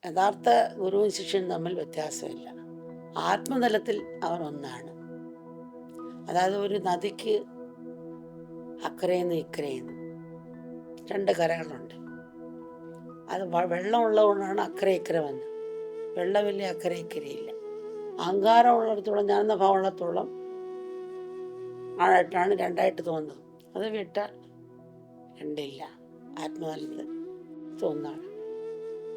യഥാർത്ഥ ഗുരുവും ശിഷ്യനും തമ്മിൽ വ്യത്യാസമില്ല. ആത്മതലത്തിൽ അവർ ഒന്നാണ്. അതായത് ഒരു നദിക്ക് അക്കരയെന്ന് ഇക്കരയെന്ന് രണ്ട് കരകളുണ്ട്. അത് വെള്ളമുള്ളതുകൊണ്ടാണ് അക്കരെ ഇക്കര വന്നത്. വെള്ളമില്ല അക്കരെ ഇക്കരയില്ല. അഹങ്കാരമുള്ളിടത്തോളം ഞാനെന്ന ഭാവമുള്ളത്തോളം ആയിട്ടാണ് രണ്ടായിട്ട് തോന്നുന്നത്. അത് വിട്ടാൽ രണ്ടില്ല. ആത്മതലത്തിൽ ഒന്നാണ്.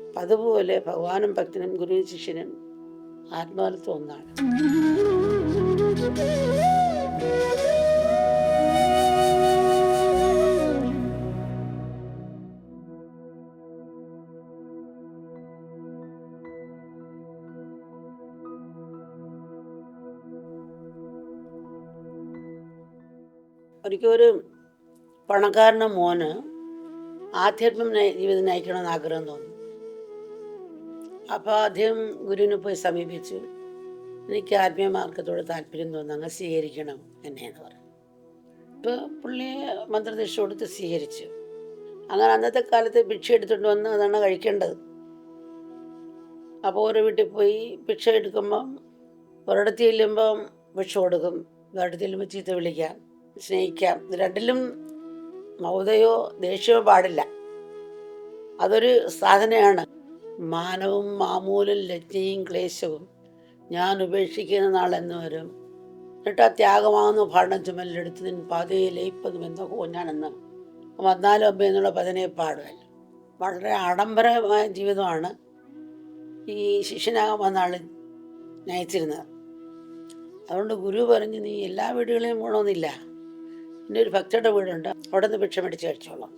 അപ്പം അതുപോലെ ഭഗവാനും ഭക്തനും ഗുരുവും ശിഷ്യനും ആത്മതലത്തിൽ ഒന്നാണ്. ഒരിക്കൽ ഒരു പണക്കാരൻ്റെ മോന് ആധ്യാത്മിക ജീവിതം നയിക്കണമെന്ന് ആഗ്രഹം തോന്നി. അപ്പോൾ അദ്ദേഹം ഗുരുവിനെ പോയി സമീപിച്ചു. എനിക്ക് ആത്മീയ മാർഗത്തോട് താല്പര്യം തോന്നുന്നു, അങ്ങ് സ്വീകരിക്കണം എന്നെയെന്ന് പറഞ്ഞു. ഇപ്പോൾ പുള്ളിയെ മന്ത്രദീക്ഷ കൊടുത്ത് സ്വീകരിച്ചു. അങ്ങനെ അന്നത്തെ കാലത്ത് ഭിക്ഷ എടുത്തുകൊണ്ട് വന്ന് അതാണ് കഴിക്കേണ്ടത്. അപ്പോൾ ഓരോ വീട്ടിൽ പോയി ഭിക്ഷ എടുക്കുമ്പം ഒരിടത്ത് ചെല്ലുമ്പം ഭിക്ഷ കൊടുക്കും, ഒരിടത്ത് ചെല്ലുമ്പോൾ ചീത്ത വിളിക്കാം, സ്നേഹിക്കാം. ഇത് രണ്ടിലും മൗതയോ ദേഷ്യമോ പാടില്ല. അതൊരു സാധനയാണ്. മാനവും മാമൂലും ലജ്ജയും ക്ലേശവും ഞാൻ ഉപേക്ഷിക്കുന്ന നാളെന്ന് വരും. എന്നിട്ട് ആ ത്യാഗമാകുന്ന ഭാണ്ഡം ചുമലിലെടുത്ത് നിൻ പാതയെ ലയിപ്പതും എന്നോ ഞാനെന്ന് വന്നാലും അമ്മ എന്നുള്ള പതിനെ പാടുമല്ലോ. വളരെ ആഡംബരമായ ജീവിതമാണ് ഈ ശിഷ്യനാകാൻ വന്ന ആൾ നയിച്ചിരുന്നത്. അതുകൊണ്ട് ഗുരു പറഞ്ഞ് നീ എല്ലാ വീടുകളെയും പോകണമെന്നില്ല, എൻ്റെ ഒരു ഭക്തയുടെ വീടുണ്ട്, അവിടെ നിന്ന് ഭിക്ഷ മേടിച്ച് കഴിച്ചോളാം.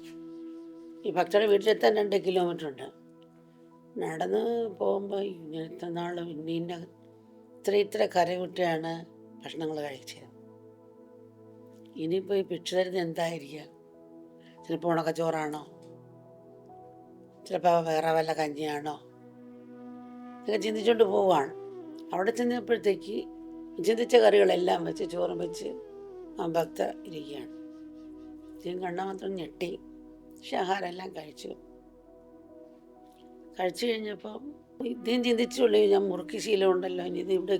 ഈ ഭക്തയുടെ വീട്ടിലെത്താൻ 2 കിലോമീറ്റർ ഉണ്ട്. നടന്ന് പോകുമ്പോൾ ഇങ്ങനത്തെ നാൾ ഇന്ന ഇത്ര കരവിട്ടാണ് ഭക്ഷണങ്ങൾ കഴിച്ചത്. ഇനിയിപ്പോൾ ഈ ഭിക്ഷ തരുന്നത് എന്തായിരിക്കുക? ചിലപ്പോൾ ഉണക്കച്ചോറാണോ, ചിലപ്പോൾ വേറെ വല്ല കഞ്ഞിയാണോ, ഇതൊക്കെ ചിന്തിച്ചുകൊണ്ട് പോവുകയാണ്. അവിടെ ചെന്നപ്പോഴത്തേക്ക് ചിന്തിച്ച കറികളെല്ലാം വെച്ച് ചോറും വെച്ച് ആ ഭക്ത ഇരിക്കുകയാണ്. ഇതിന് കണ്ടാൽ മാത്രം ഞെട്ടി. പക്ഷെ ആഹാരമെല്ലാം കഴിച്ചു കഴിഞ്ഞപ്പോൾ ഇദ്ദേഹം ചിന്തിച്ചുള്ളൂ, ഞാൻ മുറുക്കി ശീലമുണ്ടല്ലോ, ഇനി ഇത് ഇവിടെ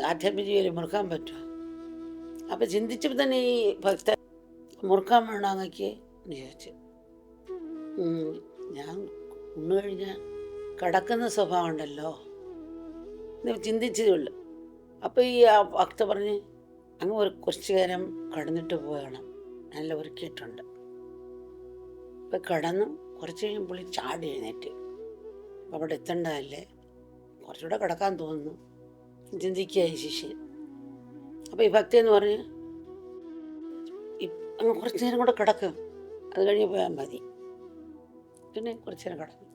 ആധ്യാത്മിക ജീവിതം മുറുക്കാൻ പറ്റുമോ? അപ്പം ചിന്തിച്ചപ്പോൾ തന്നെ ഈ ഭക്ത മുറുക്കാൻ വേണം അങ്ങക്ക് എന്ന് ചോദിച്ചു. ഞാൻ ഉണ്ണു കഴിഞ്ഞാൽ കിടക്കുന്ന സ്വഭാവം ഉണ്ടല്ലോ എന്ന് ചിന്തിച്ചതേ ഉള്ളൂ. അപ്പോൾ ഈ ആ ഭക്ത പറഞ്ഞ് അങ്ങ് കുറച്ച് നേരം കടന്നിട്ട് പോകണം, നല്ല ഒരുക്കിയിട്ടുണ്ട്. ഇപ്പം കിടന്നു കുറച്ച് കഴിയുമ്പോൾ ചാടി എഴുന്നേറ്റ്. അപ്പം അവിടെ എത്തേണ്ടതല്ലേ, കുറച്ചുകൂടെ കിടക്കാൻ തോന്നുന്നു ചിന്തിക്കുക ഈ ശിഷ്യൻ. അപ്പോൾ ഈ ഭക്തി എന്ന് പറഞ്ഞ് അങ്ങ് കുറച്ച് നേരം കൂടെ കിടക്കും, അത് കഴിഞ്ഞ് പോയാൽ മതി. പിന്നെ കുറച്ച് നേരം കിടന്നു.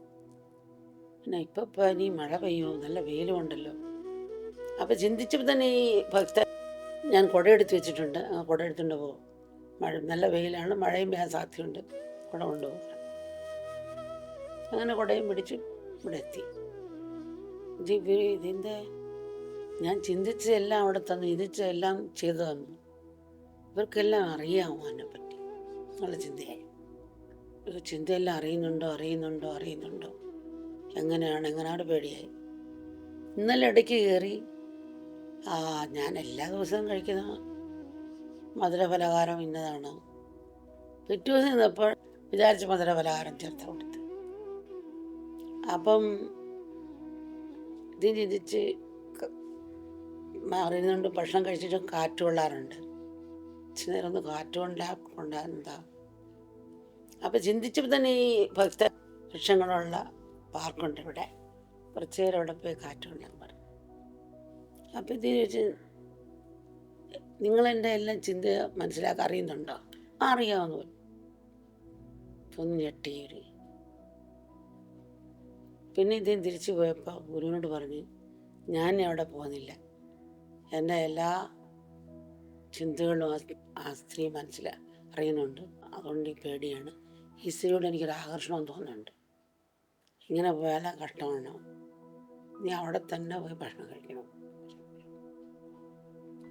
പിന്നെ ഇപ്പം ഇനി മഴ പെയ്യുമോ, നല്ല വെയിലും ഉണ്ടല്ലോ. അപ്പം ചിന്തിച്ചപ്പോൾ തന്നെ ഈ ഭക്ത ഞാൻ കുട എടുത്ത് വെച്ചിട്ടുണ്ട്, ആ കുട എടുത്തുകൊണ്ട് പോകും, മഴ നല്ല വെയിലാണ്, മഴയും പെയ്യാൻ സാധ്യതയുണ്ട്, കുട കൊണ്ടുപോകും. അങ്ങനെ കുടയും പിടിച്ച് ഇവിടെ എത്തി. ഇതിൻ്റെ ഞാൻ ചിന്തിച്ചതെല്ലാം അവിടെ തന്നു, ചിന്തിച്ചതെല്ലാം ചെയ്തു തന്നു. ഇവർക്കെല്ലാം അറിയാമോ അതിനെപ്പറ്റി എന്നുള്ള ചിന്തയായി. ചിന്തയെല്ലാം അറിയുന്നുണ്ടോ എങ്ങനെയാണ് പേടിയായി. ഇന്നലെ ഇടയ്ക്ക് കയറി ഞാൻ എല്ലാ ദിവസവും കഴിക്കുന്ന മധുരപലഹാരം ഇന്നതാണ്. പിറ്റേ ദിവസം നിന്നപ്പോൾ വിചാരിച്ച മധുരപലഹാരം ചേർത്ത് കൊടുത്ത്. അപ്പം ഇത് ചിന്തിച്ച് അറിയുന്നുണ്ട്. ഭക്ഷണം കഴിച്ചിട്ടും കാറ്റ് കൊള്ളാറുണ്ട്, ഇച്ചിരി നേരം ഒന്ന് കാറ്റ് കൊണ്ടാ. അപ്പം ചിന്തിച്ചപ്പോൾ തന്നെ ഈ ഭക്ത വൃക്ഷങ്ങളുള്ള പാർക്കുണ്ട് ഇവിടെ, കുറച്ച് നേരം അവിടെ പോയി കാറ്റ് കൊണ്ടാൻ പറഞ്ഞു. അപ്പം ഇത് ചോദിച്ച് നിങ്ങളെൻ്റെ എല്ലാം ചിന്ത മനസ്സിലാക്കാൻ അറിയുന്നുണ്ടോ? അറിയാവുന്ന പോലെ ഒന്ന് ഞെട്ടിയൊരു. പിന്നെ ഇദ്ദേഹം തിരിച്ചു പോയപ്പോൾ ഗുരുവിനോട് പറഞ്ഞ് ഞാൻ അവിടെ പോകുന്നില്ല, എൻ്റെ എല്ലാ ചിന്തകളും ആ സ്ത്രീ അറിയുന്നുണ്ട്, അതുകൊണ്ട് ഈ പേടിയാണ്. ഈ സ്ത്രീയോട് എനിക്കൊരു ആകർഷണം തോന്നുന്നുണ്ട്, ഇങ്ങനെ പോയാൽ കഷ്ടമാണ്, നീ അവിടെ തന്നെ പോയി ഭക്ഷണം കഴിക്കണം.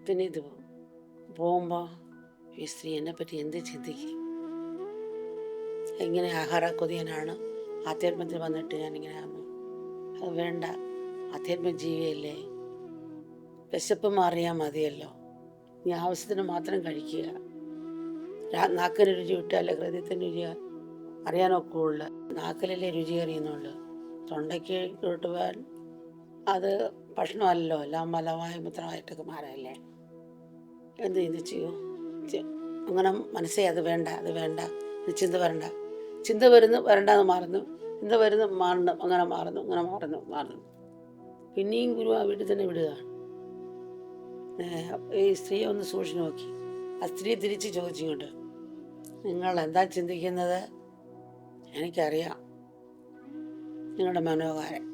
പിന്നെ ഇത് പോകുമ്പോൾ ഈ സ്ത്രീ എന്നെപ്പറ്റി എന്ത് ചിന്തിക്കും, ഇങ്ങനെ ആഹാര കൊതിയനാണ്, ആധ്യാത്മത്തിൽ വന്നിട്ട് ഞാനിങ്ങനെ ആകുന്നു, അത് വേണ്ട. ആധ്യാത്മജീവിയല്ലേ, വിശപ്പ് മാറിയാൽ മതിയല്ലോ, നീ ആവശ്യത്തിന് മാത്രം കഴിക്കുക. നാക്കിന് രുചി വിട്ടാലേ ഹൃദയത്തിന് രുചി അറിയാനൊക്കെ ഉള്ളു. നാക്കിലല്ലേ രുചി അറിയുന്നുള്ളു, തൊണ്ടയ്ക്ക് കിട്ടുവാൻ അത് ഭക്ഷണമല്ലോ, എല്ലാം മലമായ മുത്രമായിട്ടൊക്കെ മാറല്ലേ. എന്ത് ചിന്തിച്ചു അങ്ങനെ മനസ്സേ അത് വേണ്ട, അത് വേണ്ട, ചിന്ത വരണ്ട. ചിന്ത വരണ്ടെന്ന് മാറുന്നു, ചിന്ത മാറുന്നു, അങ്ങനെ മാറുന്നു. പിന്നെയും ഗുരു ആ വീട്ടിൽ തന്നെ വിടുക. ഈ സ്ത്രീയെ ഒന്ന് സൂക്ഷിച്ച് നോക്കി. ആ സ്ത്രീ തിരിച്ച് ചോദിച്ചുകൊണ്ട്, നിങ്ങൾ എന്താ ചിന്തിക്കുന്നത്? എനിക്കറിയാം നിങ്ങളുടെ മനോകാരം.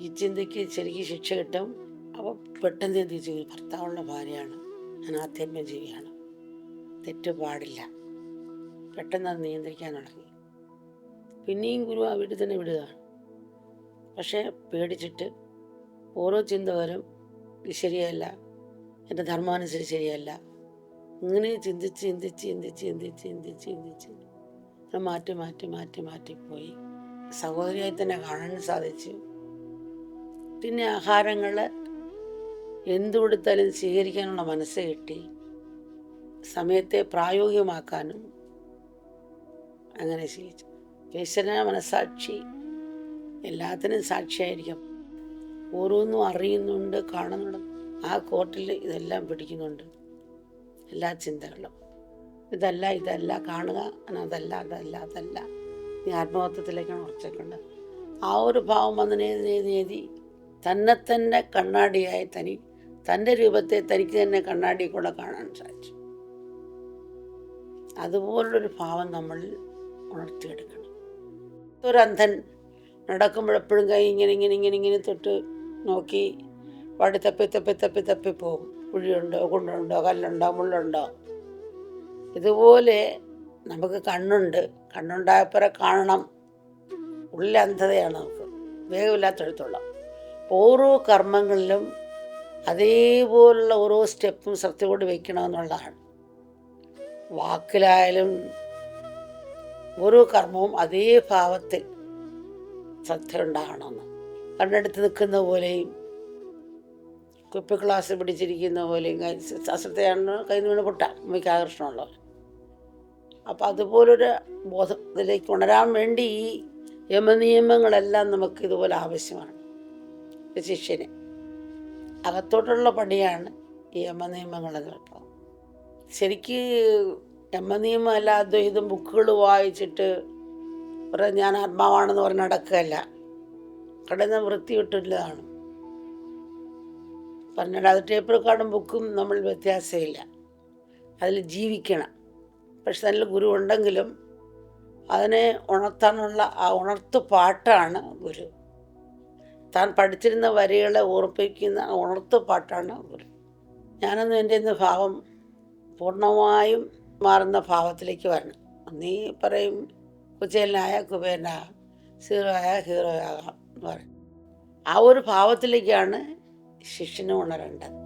ഈ ചിന്തയ്ക്ക് ശരിക്കും ശിക്ഷ കിട്ടും. അപ്പോൾ പെട്ടെന്ന് ചിന്തിച്ചു, ഭർത്താവുള്ള ഭാര്യയാണ്, ഞാൻ ആധ്യാത്മജീവിയാണ്, തെറ്റ് പാടില്ല. പെട്ടെന്ന് അത് നിയന്ത്രിക്കാൻ തുടങ്ങി. പിന്നെയും ഗുരു ആ വീട്ടിൽ തന്നെ വിടുക. പക്ഷേ പേടിച്ചിട്ട് ഓരോ ചിന്ത വരും, ഇത് ശരിയല്ല, എൻ്റെ ധർമ്മാനുസരിച്ച് ശരിയല്ല. ഇങ്ങനെ ചിന്തിച്ച് മാറ്റിപ്പോയി. സഹോദരിയായി തന്നെ കാണാൻ സാധിച്ചു. പിന്നെ ആഹാരങ്ങൾ എന്തു കൊടുത്താലും സ്വീകരിക്കാനുള്ള മനസ്സ് കിട്ടി. സമയത്തെ പ്രായോഗികമാക്കാനും അങ്ങനെ ശീലിച്ചു. ഈശ്വരന മനസ്സാക്ഷി എല്ലാത്തിനും സാക്ഷിയായിരിക്കും. ഓരോന്നും അറിയുന്നുണ്ട്, കാണുന്നുണ്ട്. ആ കോർട്ടിൽ ഇതെല്ലാം പിടിക്കുന്നുണ്ട്, എല്ലാ ചിന്തകളും. ഇതല്ല കാണുക, അതല്ല നീ ആത്മഹത്യത്തിലേക്കാണ് ഉറച്ചേക്കേണ്ടത്. ആ ഒരു ഭാവം വന്ന് നേതി തന്നെ കണ്ണാടിയായി തൻ്റെ രൂപത്തെ തനിക്ക് തന്നെ കണ്ണാടി കൂടെ കാണാൻ സാധിച്ചു. അതുപോലുള്ളൊരു ഭാവം നമ്മൾ ഉണർത്തിയെടുക്കണം. ഒരു അന്ധൻ നടക്കുമ്പോഴെപ്പോഴും കൈ ഇങ്ങനെ തൊട്ട് നോക്കി പാടി തപ്പി പോകും. കുഴിയുണ്ടോ, കുണ്ടുണ്ടോ, കല്ലുണ്ടോ, മുള്ളുണ്ടോ. ഇതുപോലെ നമുക്ക് കണ്ണുണ്ടായപ്പറ കാണണം. ഉള്ളിൽ അന്ധതയാണ് നമുക്ക്, വേഗമില്ലാത്തടുത്തുള്ള. ഓരോ കർമ്മങ്ങളിലും അതേപോലുള്ള ഓരോ സ്റ്റെപ്പും ശ്രദ്ധയോട് വയ്ക്കണമെന്നുള്ളതാണ്. വാക്കിലായാലും ഓരോ കർമ്മവും അതേ ഭാവത്തിൽ ശ്രദ്ധ ഉണ്ടാകണമെന്ന്. കണ്ണെടുത്ത് നിൽക്കുന്ന പോലെയും കുപ്പി ഗ്ലാസ് പിടിച്ചിരിക്കുന്ന പോലെയും അശ്രദ്ധയാണ് കയ്യിൽ നിന്ന് പൊട്ടാം, അമ്മയ്ക്ക് ആകർഷണമുള്ളവർ. അപ്പം അതുപോലൊരു ബോധം ഇതിലേക്ക് ഉണരാൻ വേണ്ടി ഈ യമനിയമങ്ങളെല്ലാം നമുക്ക് ഇതുപോലെ ആവശ്യമാണ്. ശിഷ്യന് അകത്തോട്ടുള്ള പണിയാണ് ഈ യമനിയമങ്ങളെന്ന് പറയുന്നത്. ശരിക്ക് യമനിയമം അല്ല അദ്വൈതം ബുക്കുകൾ വായിച്ചിട്ട് ഞാൻ ആത്മാവാണെന്ന് പറഞ്ഞ് നടക്കുകയല്ല. കടന്ന് വൃത്തി കിട്ടില്ലതാണ് പറഞ്ഞിട്ട്. അത് ടേപ്പ് റെക്കോർഡും ബുക്കും നമ്മൾ വ്യത്യാസമില്ല, അതിൽ ജീവിക്കണം. പക്ഷെ അതിൽ ഗുരു ഉണ്ടെങ്കിലും അതിനെ ഉണർത്താനുള്ള ആ ഉണർത്തു പാട്ടാണ് ഗുരു. താൻ പഠിച്ചിരുന്ന വരികളെ ഓർപ്പിക്കുന്ന ഉണർത്തു പാട്ടാണ് ഗുരു. ഞാനൊന്നും എൻ്റെ ഇന്ന് ഭാവം പൂർണ്ണമായും മാറുന്ന ഭാവത്തിലേക്ക് വരണം. നീ പറയും കുചേലനായ കുബേരനാകാം, ഹീറോ ആകാം എന്ന് പറയും. ആ ഒരു ഭാവത്തിലേക്കാണ് ശിഷ്യന് ഉണരേണ്ടത്.